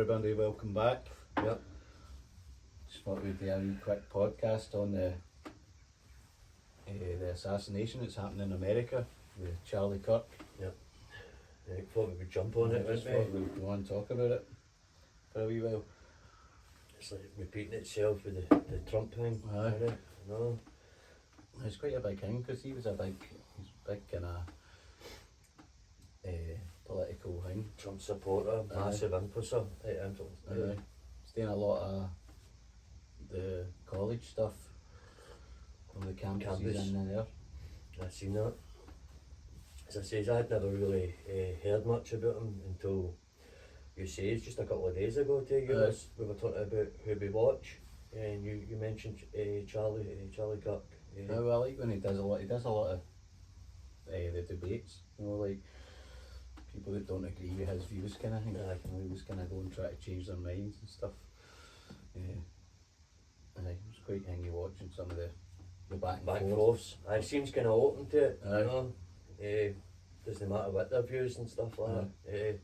everybody, welcome back. Yep. Just thought we'd do a wee quick podcast on the assassination that's happening in America with Charlie Kirk. Yep. I thought we would jump on it, Just wouldn't thought we? we'd want to talk about it for a wee while. It's like repeating itself with the Trump thing. Aye. Isn't it? No. It's quite a big thing because he's a big kind of political thing. Trump supporter, massive influencer. He's doing a lot of the college stuff on the campuses in there. I've seen that. As I say, I'd never really heard much about him until you says just a couple of days ago to you guys. We were talking about who we watch, and you mentioned Charlie Kirk. Well, I like when he does a lot of the debates, you know, like people that don't agree with his views kind of thing. He was kind of go and try to change their minds and stuff. It was quite hangy watching some of the back and forths. He seems kind of open to it, Aye. you know. Doesn't matter what their views and stuff like that.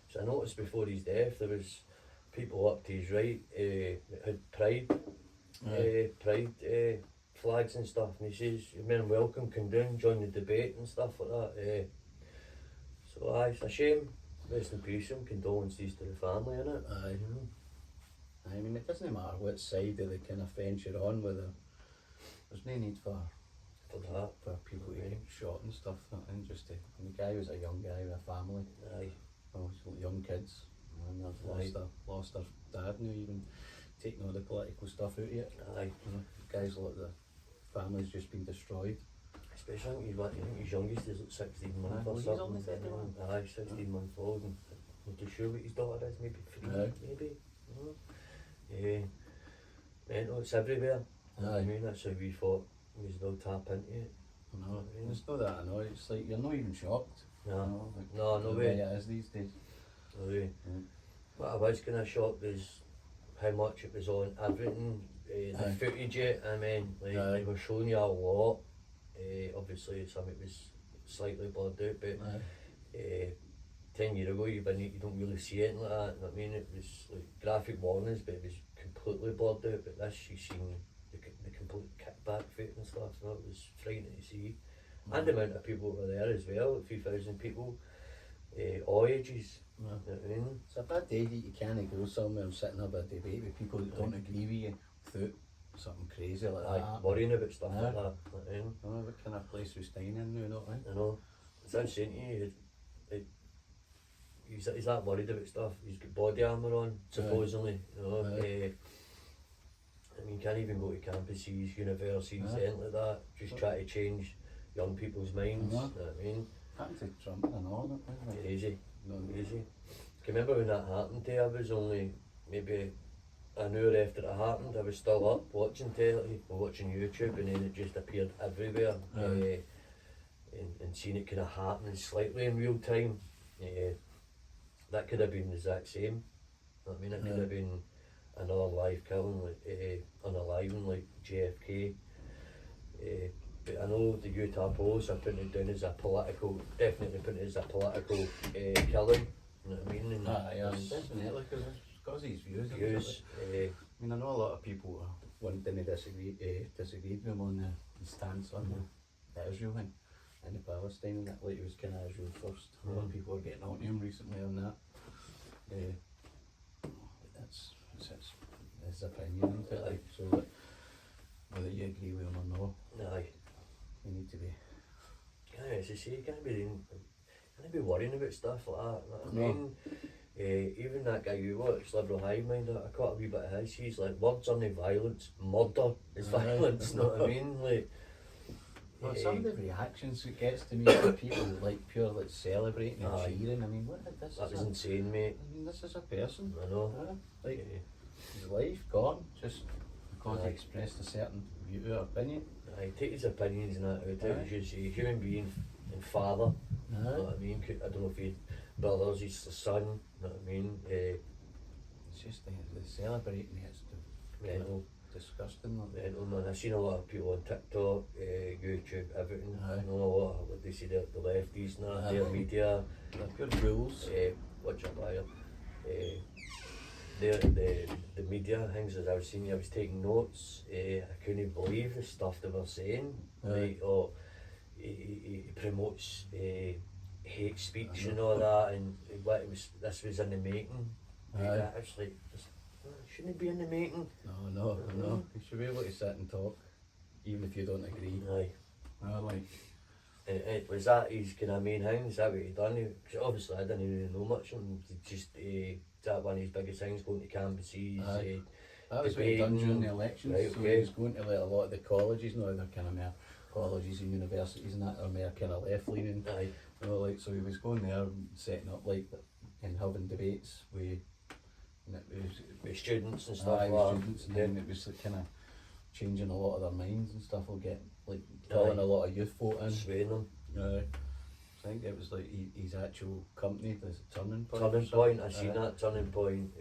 So I noticed before his death there was people up to his right that had pride flags and stuff, and he says you're more than welcome, come down, join the debate and stuff like that. So it's a shame. Rest in peace, and condolences to the family, innit? Aye. I mean, it doesn't matter what side of the kind of fence you're on, whether there's no need for people to get shot and stuff. And just the guy was a young guy with a family. Aye. Well, young kids, and they've lost their dad now, even taking all the political stuff out of it. Aye. You know, guys, like the family's just been destroyed. Especially I think his youngest is like 16 months or he's something. only 31. Aye, 16 months old, and not too sure what his daughter is, maybe 3, maybe. Mental, it's everywhere. Aye. I mean, that's how we thought we was all tap into it. I know. It's not that I know. It's like you're not even shocked. No, you know, like no the way. way it is these days. No way. What I was kind of shocked was how much it was on everything. The footage, I mean, like they were showing you a lot. Obviously, some of it was slightly blurred out, but 10 years ago you don't really see anything like that. You know what I mean? It was like graphic warnings, but it was completely blurred out. But this, you seen the complete kickback foot and stuff. You know, it was frightening to see. And the amount of people were there as well, 3,000 people, all ages. You know what I mean? It's a bad day that you can't go somewhere and sit and have a debate with people that don't agree with you without something crazy like that. Worrying about stuff like that. You know what I mean? What kind of place we're staying in now, not right? I know. As I was saying to you, he's that worried about stuff. He's got body armour on, supposedly. You know, I mean, you can't even go to campuses, universities, anything like that. Just try to change young people's minds. You know what I mean? Happened to Trump and all, don't it? Easy. Easy. Can you remember when that happened to you? I was only maybe an hour after it happened. I was still up watching telly or watching YouTube, and then it just appeared everywhere. And seeing it kind of happening slightly in real time. That could have been the exact same. I mean, it could have been another live killing, like unaliving, like JFK. But I know the Utah Post are putting it down as a political, definitely putting it as a political killing. You know what I mean? And definitely, because his views. I mean, I know a lot of people didn't disagree with him on the stance on the Israel thing and the Palestine, and that, like, it was kind of Israel first. A lot of people are getting on to him recently on that. That's his opinion, isn't it? Like, so whether you agree with him or not, you need to be. As I say, you can't be worrying about stuff like that. You know what I mean? Even that guy you watch, Liberal Hive Mind, I caught a wee bit of his. He's like, words are no violence, murder is violence. You know what I mean? Like, well, some of the reactions it gets to me are people like pure like celebrating and cheering. I mean, this that was insane, mate. I mean, this is a person. I know. Like his life gone just because he expressed a certain view or opinion. Take his opinions and that out. He's a human being and father. You know what I mean? I don't know if he brothers, he's the son. You know what I mean? It's just the celebrating it's mental. Disgusting. Mental, man. I've seen a lot of people on TikTok, YouTube, everything. I know a lot of what they see the lefties and that, their media. They're good rules. Watch a liar. the media things as I was seeing, I was taking notes. I couldn't believe the stuff they were saying. Like, oh, he promotes hate speech and all that, and what it was. This was in the making. I was like, shouldn't it be in the making? No. You should be able to sit and talk, even if you don't agree. Like. It was that his kind of main thing. Is that what he done? Cause obviously, I didn't really know much of him. He just that one of his biggest things, going to campuses. That was what he done during the elections. Right, so he was going to like a lot of the colleges, no, they're kind of more colleges and universities and that are more kind of left leaning. You know, like, so he was going there and setting up like and having debates with students and stuff. Students, and then it was like, kind of changing a lot of their minds and stuff. Will get like pulling a lot of youth vote in. Swaying them. I think it was like his actual company, the Turning Point. Turning Point, I seen that Turning Point.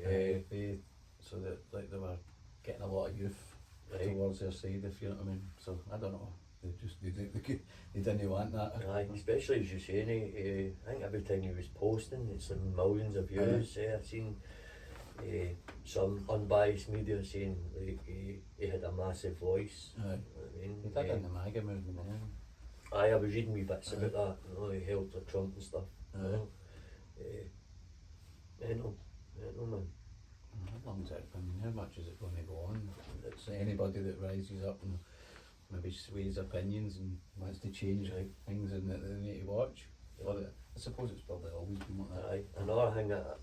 So that like they were getting a lot of youth towards their side, if you know what I mean. So I don't know. They didn't want that. Especially as you're saying, I think every time he was posting, it's in millions of views. I've seen some unbiased media saying like, he had a massive voice. You know what I mean? He did in the MAGA movement. I was reading wee bits about that. You know, he helped with Trump and stuff. You know? Man. How long is it? I mean, how much is it going to go on? It's anybody that rises up and maybe sways opinions and wants to change things and that they need to watch. Well, I suppose it's probably always been like that. Another thing that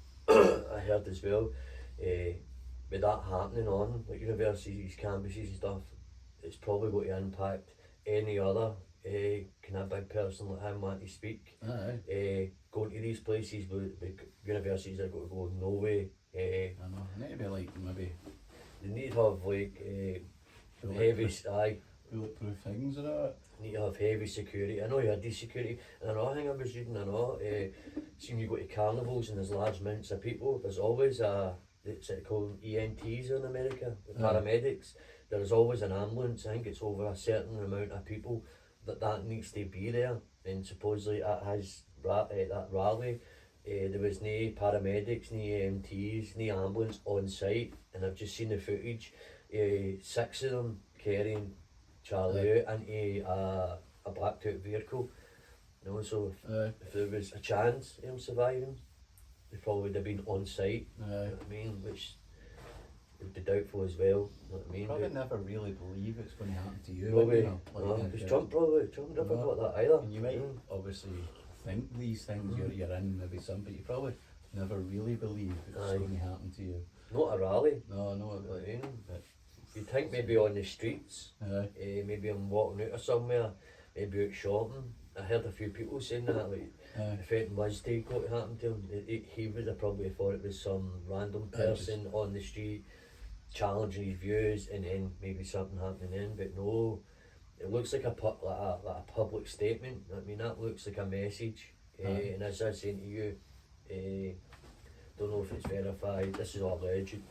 I heard as well, with that happening on like universities, campuses and stuff, it's probably going to impact any other kind of big person like him wanting to speak. Going to these places with universities are going to go no way. I know. They need to be like maybe. They need to have like heavy bulletproof things or that. Need to have heavy security. I know you had the security. And another thing I was reading, seeing you go to carnivals and there's large amounts of people, there's always it's called EMTs in America, the paramedics. There's always an ambulance. I think it's over a certain amount of people that needs to be there. And supposedly at that rally, there was no paramedics, no EMTs, no ambulance on site. And I've just seen the footage. 6 of them carrying Charlie out into a blacked out vehicle. You know, so if there was a chance of him surviving, they probably would have been on site. You know what I mean? Which would be doubtful as well. You know what I mean? Probably never really believe it's going to happen to you. Probably, you know, because Trump never got that either. And you might obviously think these things you're in, maybe some, but you probably never really believe it's going to happen to you. Not a rally. No, what I mean? You'd think maybe on the streets, maybe I'm walking out or somewhere, maybe out shopping. I heard a few people saying that, like, if anything was to go to happen to him, he would have probably thought it was some random person on the street challenging his views and then maybe something happening then, but no, it looks like a public statement. I mean, that looks like a message, and as I was saying to you, don't know if it's verified, this is all alleged.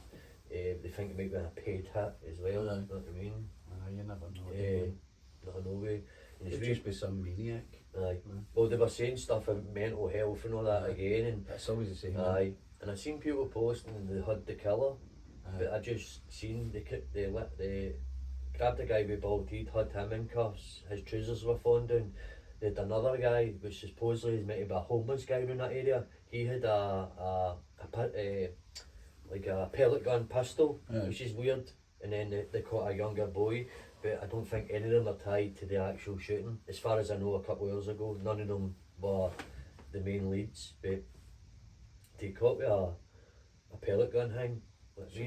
They think it might be a paid hit as well, you know what I mean? You never know. No way. It could just be some maniac. Well, they were saying stuff about mental health and all that again, and that's always the same. And I seen people posting they had the killer, but I just seen they grabbed a guy with bald head, had him in cuffs, his trousers were falling down. They had another guy, which supposedly is meant to be a homeless guy in that area. He had a pellet gun pistol, which is weird. And then they caught a younger boy, but I don't think any of them are tied to the actual shooting. As far as I know, a couple of years ago, none of them were the main leads. But they caught with a pellet gun hang. That's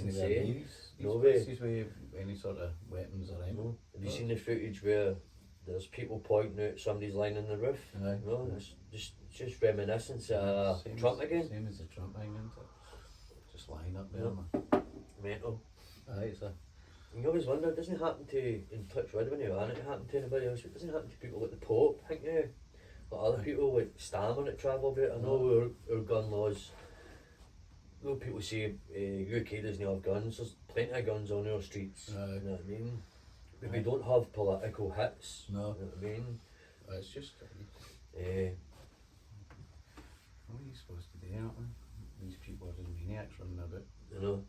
insane. No way. With any sort of weapons or anything. Have you seen the footage where there's people pointing out somebody's lying on the roof? No, it's just reminiscence of Trump again. Same as the Trump thing, isn't it? Just lying up there, mental. It's a... You always wonder, it doesn't happen to, in touch wood when you want it to happen to anybody else, it doesn't happen to people like the Pope, think you? Like other people like stammering at travel about. I know our gun laws, though people say UK doesn't have guns, there's plenty of guns on our streets, you know what I mean? But we don't have political hits, you know what I mean? It's just... what are you supposed to do, aren't we? These people are just maniacs. maniacs running about. You know.